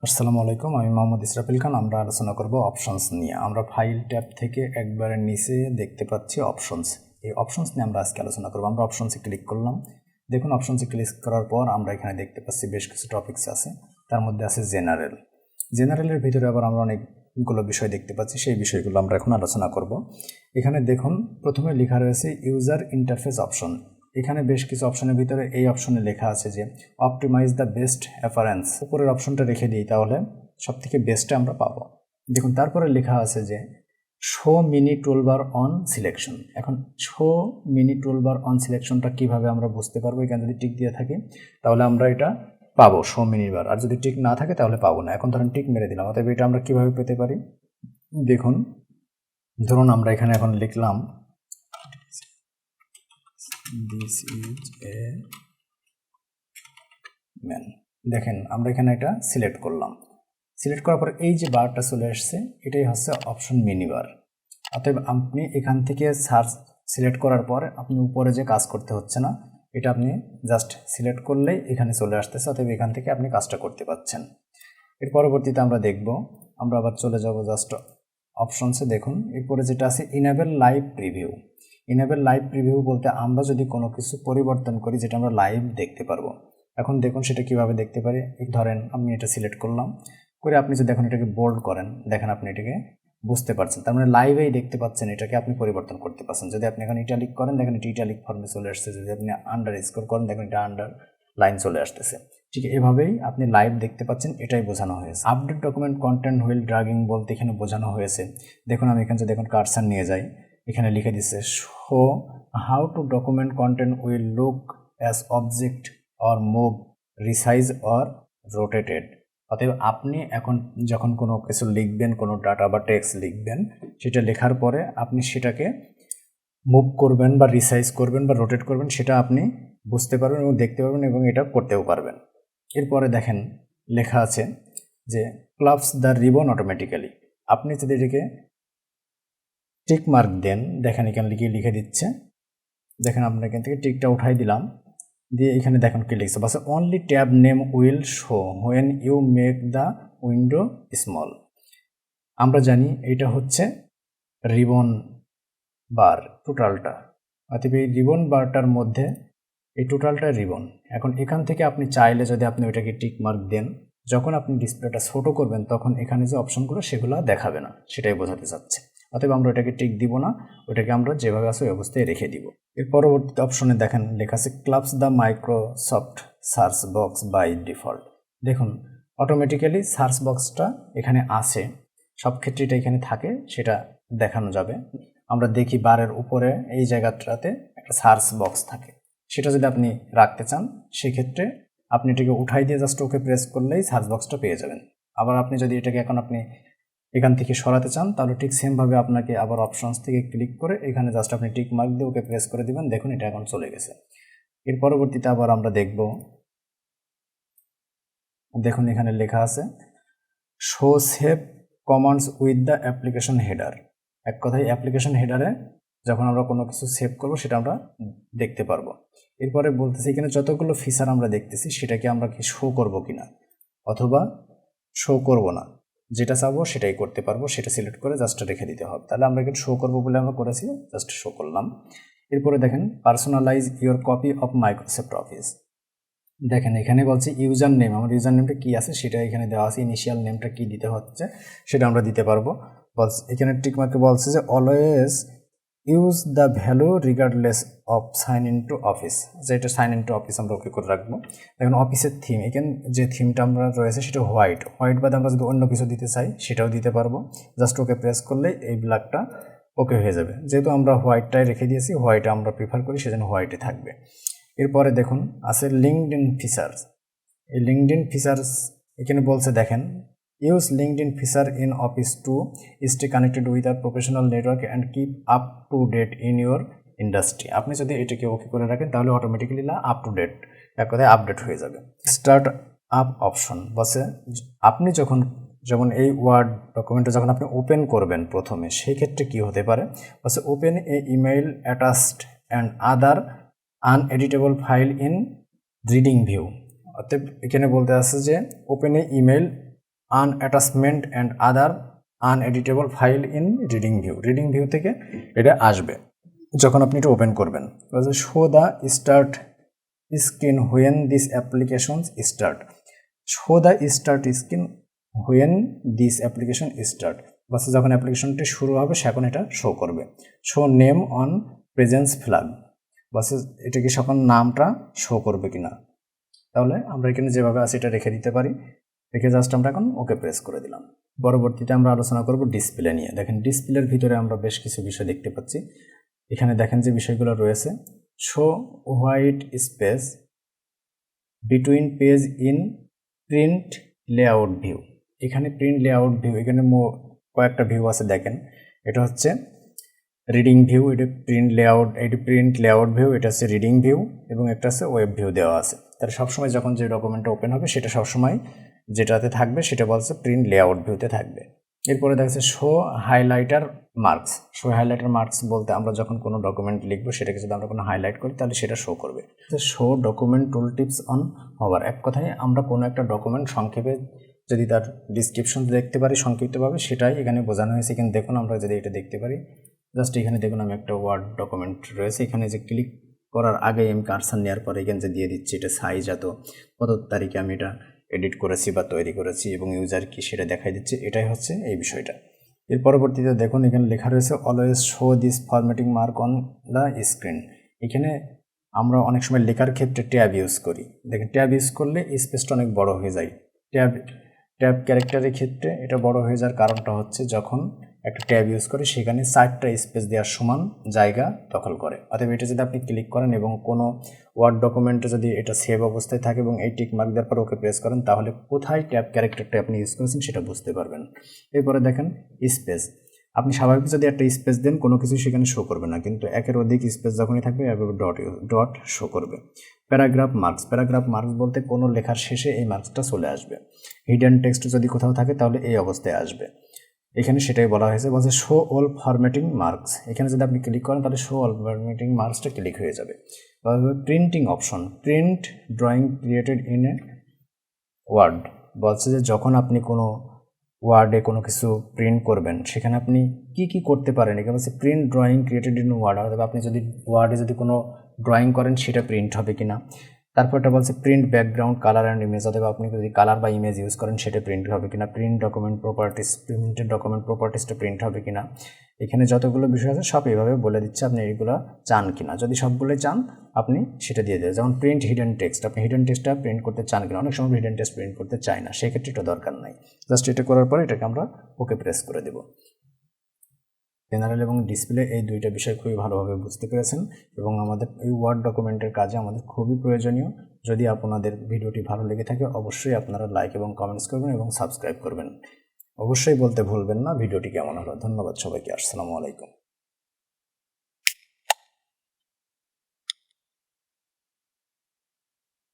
আসসালামু আলাইকুম, আমি মোহাম্মদ ইসরাফিল খান। আমরা আলোচনা করব অপশনস নিয়ে। আমরা ফাইল ট্যাব থেকে একবারে নিচে দেখতে পাচ্ছি অপশনস। এই অপশনস নিয়ে আমরা আজকে আলোচনা করব। আমরা অপশনসে ক্লিক করলাম। দেখুন, অপশনসে ক্লিক করার পর আমরা এখানে দেখতে পাচ্ছি বেশ কিছু টপিকস আছে। তার মধ্যে আছে জেনারেল। জেনারেলের ভিতরে আবার আমরা অনেকগুলো বিষয় দেখতে পাচ্ছি, সেই বিষয়গুলো আমরা এখন আলোচনা করব। এখানে দেখুন, প্রথমে লেখা রয়েছে ইউজার ইন্টারফেস অপশন। এখানে বেশ কিছু অপশনের ভিতরে এই অপশনে লেখা আছে যে অপটিমাইজ দ্য বেস্ট অ্যাপারেন্স। উপরের অপশনটা রেখে দিই, তাহলে সবথেকে বেস্টটা আমরা পাবো। দেখুন, তারপরে লেখা আছে যে show mini toolbar on selection. এখন শো মিনি টুলবার অন সিলেকশনটা কিভাবে আমরা বুঝতে পারবো? এখানে যদি টিক দিয়ে থাকে তাহলে আমরা এটা পাবো, শো মিনি বার। আর যদি টিক না থাকে তাহলে পাবো না। এখন ধরুন টিক মেরে দিলাম, অতএব এটা আমরা কিভাবে পেতে পারি? দেখুন, ধরুন আমরা এখানে এখন লিখলাম দিস ইজ এ ম্যান। দেখেন, আমরা এখানে এটা সিলেক্ট করলাম। সিলেক্ট করার পর এই যে বারটা চলে আসছে, এটাই হচ্ছে অপশন মিনি বার। অতএব আপনি এখান থেকে সার্চ সিলেক্ট করার পর আপনি উপরে যে কাজ করতে হচ্ছে না, এটা আপনি জাস্ট সিলেক্ট করলেই এখানে চলে আসতেছে। অতএব এখান থেকে আপনি কাজটা করতে পারছেন। এর পরবর্তীতে আমরা দেখব, আমরা আবার চলে যাব জাস্ট অপশনসে। দেখুন, এরপরে যেটা আছে enable live preview. Enable live preview বলতে আমরা যদি কোনো কিছু পরিবর্তন করি যেটা আমরা লাইভ দেখতে পারবো। এখন দেখুন সেটা কিভাবে দেখতে পারি। ধরেন আমি এটা সিলেক্ট করলাম, করে আপনি যদি এখন এটাকে বোল্ড করেন, দেখেন আপনি এটাকে বুঝতে পারছেন। তার মানে লাইভেই দেখতে পাচ্ছেন, এটাকে আপনি পরিবর্তন করতে পারছেন। যদি আপনি এখন ইটালিক করেন, দেখেন এটা ইটালিক ফর্মে চলে আসছে। যদি আপনি আন্ডার স্কোর করেন, দেখেন এটা আন্ডার লাইন চলে আসতেছে। ঠিক এভাবেই আপনি লাইভ দেখতে পাচ্ছেন, এটাই বোঝানো হয়েছে। Update document content wheel dragging বলতে এখানে বোঝানো হয়েছে। দেখুন, আমি এখানে যদি এখন কার্সার নিয়ে যাই, এখানে লিখে দিচ্ছে show how to document content will look as object or move, resize or rotated. অতএব আপনি এখন যখন কোনো কিছু লিখবেন, কোনো ডাটা বা টেক্সট লিখবেন, সেটা লেখার পরে আপনি সেটাকে মুভ করবেন বা রিসাইজ করবেন বা রোটেট করবেন, সেটা আপনি বুঝতে পারবেন এবং দেখতে পারবেন এবং এটা করতেও পারবেন। এরপরে দেখেন লেখা আছে যে ক্লাবস দ্য রিবন অটোমেটিক্যালি। আপনি যদি এটাকে টিক মার্ক দেন, দেখেন এখানে লিখে দিচ্ছে। দেখেন আমরা এখান থেকে টিকটা উঠাই দিলাম, দিয়ে এখানে দেখুন কি লিখছে, বাস only tab name will show when you make the window small. আমরা জানি এটা হচ্ছে রিবন বার, টোটালটা। অতএব এই রিবন বারটার মধ্যে এই টোটালটা রিবন। এখন এখান থেকে আপনি চাইলে যদি আপনি ওইটাকে টিক মার্ক দেন, যখন আপনি ডিসপ্লেটা ছোটো করবেন তখন এখানে যে অপশনগুলো সেগুলো দেখাবে না, সেটাই বোঝাতে চাচ্ছে। অতএব আমরা ওটাকে টিক দিব না, ওটাকে আমরা যেভাবে আছে ওই অবস্থায় রেখে দিব। এর পরবর্তী অপশনে দেখেন লেখা আছে clubs the Microsoft search box by default. দেখুন, অটোমেটিক্যালি সার্চ বক্সটা এখানে আছে, সব ক্ষেত্রে এটা এখানে থাকে, সেটা দেখানো যাবে। আমরা দেখি বারের উপরে এই জায়গাটাতে একটা সার্চ বক্স থাকে, সেটা যদি আপনি রাখতে চান সেক্ষেত্রে আপনি এটাকে উঠাই দিয়ে জাস্ট ওকে প্রেস করলেই সার্চ বক্সটা পেয়ে যাবেন। আবার আপনি যদি এটাকে এখন আপনি এখান থেকে সরাতে চান, তাহলে ঠিক সেমভাবে আপনাকে আবার অপশনস থেকে ক্লিক করে এখানে জাস্ট আপনি টিক মার্ক দিয়ে ওকে প্রেস করে দিবেন। দেখুন এটা এখন চলে গেছে। এর পরবর্তীতে আবার আমরা দেখব, দেখুন এখানে লেখা আছে show save commands with the application header. এক কথায় অ্যাপ্লিকেশন হেডারে যখন আমরা কোনো কিছু সেভ করব সেটা আমরা দেখতে পারবো। এরপরে বলতেছি এখানে যতগুলো ফিচার আমরা দেখতেছি সেটাকে আমরা কি শো করব কিনা অথবা শো করব না, যেটা চাবো সেটাই করতে পারবো, সেটা সিলেক্ট করে জাস্ট রেখে দিতে হবে। তাহলে আমরা এখানে শো করবো বলে আমরা করেছি, জাস্ট শো করলাম। এরপরে দেখেন personalize your copy of Microsoft office. দেখেন এখানে বলছে ইউজার নেম, আমার ইউজার নেমটা কী আছে সেটা এখানে দেওয়া আছে। ইনিশিয়াল নেমটা কী দিতে হচ্ছে সেটা আমরা দিতে পারবো। বলছে এখানে টিকমার্কে বলছে যে always use the value regardless of sign in to office, যেটা সাইন ইন টু অফিস আমরা ওকে করে রাখবো। দেখুন অফিসের থিম, এখানে যে থিমটা আমরা রয়েছে সেটা হোয়াইট বাদে আমরা যদি অন্য কিছু দিতে চাই সেটাও দিতে পারবো। জাস্ট ওকে প্রেস করলেই এই ব্ল্যাকটা ওকে হয়ে যাবে। যেহেতু আমরা হোয়াইটটাই রেখে দিয়েছি, হোয়াইটে আমরা প্রিফার করি, সেজন্য হোয়াইটে থাকবে। এরপরে দেখুন আছে লিঙ্কডইন ফিচার্স। এই লিঙ্কডইন ফিচার্স এখানে বলছে দেখেন use LinkedIn feature in Office to stay connected with our professional network and keep up to date in your industry. আপনি যদি এটাকে ওকে করে রাখেন তাহলে অটোমেটিক্যালি না আপ টু ডেট, এক কথায় আপডেট হয়ে যাবে। স্টার্ট আপ অপশন বলছে আপনি যখন যেমন এই ওয়ার্ড ডকুমেন্টটা যখন আপনি ওপেন করবেন প্রথমে, সেই ক্ষেত্রে কী হতে পারে, বলছে open a email attached and other uneditable file in reading view. অর্থাৎ এখানে বলতে আছে যে open a email unattachment and other uneditable file in reading view। Reading view থেকে এটা আসবে যখন আপনি এটা ওপেন করবেন। Show the start screen when this application start. Show the start screen when this application start, বাস যখন অ্যাপ্লিকেশনটি শুরু হবে সেখন এটা শো করবে। Show name on presence flag, বাস এটা কি সকল নামটা শো করবে কিনা। তাহলে আমরা এখানে যেভাবে আছে এটা রেখে দিতে পারি, রেখে জাস্ট আমরা এখন ওকে প্রেস করে দিলাম। পরবর্তীতে আমরা আলোচনা করব ডিসপ্লে নিয়ে। দেখেন ডিসপ্লের ভিতরে আমরা বেশ কিছু বিষয় দেখতে পাচ্ছি। এখানে দেখেন যে বিষয়গুলো রয়েছে, show white space between page in print layout view. এখানে প্রিন্ট লেআউট ভিউ, এখানে কয়েকটা ভিউ আছে দেখেন। এটা হচ্ছে রিডিং ভিউ, এটা প্রিন্ট লেআউট ভিউ, এটা হচ্ছে রিডিং ভিউ এবং একটা হচ্ছে ওয়েব ভিউ দেওয়া আছে। তাহলে সবসময় যখন যে ডকুমেন্টটা ওপেন হবে সেটা সবসময় যেটাতে থাকবে সেটা বলছে প্রিন্ট লেআউট ভিউতে থাকবে। এরপরে দেখছে show highlighter marks. Show highlighter marks বলতে আমরা যখন কোনো ডকুমেন্ট লিখবো সেটাকে যদি আমরা কোনো হাইলাইট করি তাহলে সেটা শো করবে। Show document tool tips on hover, এক কথায় আমরা কোনো একটা ডকুমেন্ট সংক্ষেপে যদি তার ডিসক্রিপশন দেখতে পারি সংক্ষিপ্তভাবে, সেটাই এখানে বোঝানো হয়েছে। এখানে দেখুন আমরা যদি এটা দেখতে পারি, জাস্ট এখানে দেখুন আমি একটা ওয়ার্ড ডকুমেন্ট রয়েছে, এখানে যে ক্লিক করার আগে আমি কার্সার নেওয়ার পরে এখানে যে দিয়ে দিচ্ছি এটা সাইজ কত তারিখে আমি এটা এডিট করেছি বা তৈরি করেছি এবং ইউজার কি সেটা দেখাই দিচ্ছে, এটাই হচ্ছে এই বিষয়টা। এর পরবর্তীতে দেখুন এখানে লেখা রয়েছে always show this formatting mark on the screen. এখানে আমরা অনেক সময় লেখার ক্ষেত্রে ট্যাব ইউজ করি। দেখেন ট্যাব ইউজ করলে স্পেসটা অনেক বড় হয়ে যায়। ট্যাব ক্যারেক্টারের ক্ষেত্রে এটা বড় হয়ে যাওয়ার কারণটা হচ্ছে যখন একটা ট্যাব ইউজ করে সেখানে 4টা স্পেস দেওয়ার সমান জায়গা দখল করে। অতএব এটা যদি আপনি ক্লিক করেন এবং কোনো ওয়ার্ড ডকুমেন্টে যদি এটা সেভ অবস্থায় থাকে এবং এই টিক মার্ক দেওয়ার পর ওকে প্রেস করেন তাহলে কোথায় ট্যাব ক্যারেক্টারটা আপনি ইউজ করেছেন সেটা বুঝতে পারবেন। এরপরে দেখেন স্পেস, আপনি স্বাভাবিক যদি একটা স্পেস দেন কোনো কিছু সেখানে শো করবে না, কিন্তু একের অধিক স্পেস যখনই থাকবে এভাবে ডট শো করবে। প্যারাগ্রাফ মার্কস বলতে কোনো লেখার শেষে এই মার্কসটা চলে আসবে। হিডেন টেক্সট যদি কোথাও থাকে তাহলে এই অবস্থায় আসবে। এখানে সেটাই বলা হয়েছে, বলছে শো অল ফরম্যাটিং মার্কস। এখানে যদি আপনি ক্লিক করেন তাহলে শো অল ফরম্যাটিং মার্কসটা ক্লিক হয়ে যাবে। Printing option, print drawing created in a Word, বলছে যে যখন আপনি কোনো ওয়ার্ডে কোনো কিছু প্রিন্ট করবেন সেখানে আপনি কি করতে পারেন। এখানে বলছে print drawing created in Word, অথবা আপনি যদি ওয়ার্ডে যদি কোনো ড্রয়িং করেন সেটা প্রিন্ট হবে কিনা। তারপরটা বলছে print background colour and image, অথবা আপনি যদি কালার বা ইমেজ ইউজ করেন সেটা প্রিন্ট হবে কিনা। প্রিন্টেড ডকুমেন্ট প্রপার্টিসটা প্রিন্ট হবে কিনা। এখানে যতগুলো বিষয় আছে সব এইভাবে বলে দিচ্ছে আপনি এইগুলো চান কিনা। যদি সবগুলোই চান আপনি সেটা দিয়ে দেবেন। যেমন প্রিন্ট হিডেন টেক্সট, আপনি হিডেন টেক্সটটা প্রিন্ট করতে চান কিনা। অনেক সময় হিডেন টেক্সট প্রিন্ট করতে চাই না, সেক্ষেত্রে এটা দরকার নাই। জাস্ট এটা করার পরে এটাকে আমরা ওকে প্রেস করে দেবো। জেনারেল এবং ডিসপ্লে এই দুইটা বিষয় খুবই ভালোভাবে বুঝতে পেরেছেন এবং আমাদের এই ওয়ার্ড ডকুমেন্টের কাজে আমাদের খুবই প্রয়োজনীয়। যদি আপনাদের ভিডিওটি ভালো লেগে থাকে অবশ্যই আপনারা লাইক এবং কমেন্টস করবেন এবং সাবস্ক্রাইব করবেন। অবশ্যই বলতে ভুলবেন না ভিডিওটি কেমন হলো। ধন্যবাদ সবাইকে। আসসালামু আলাইকুম।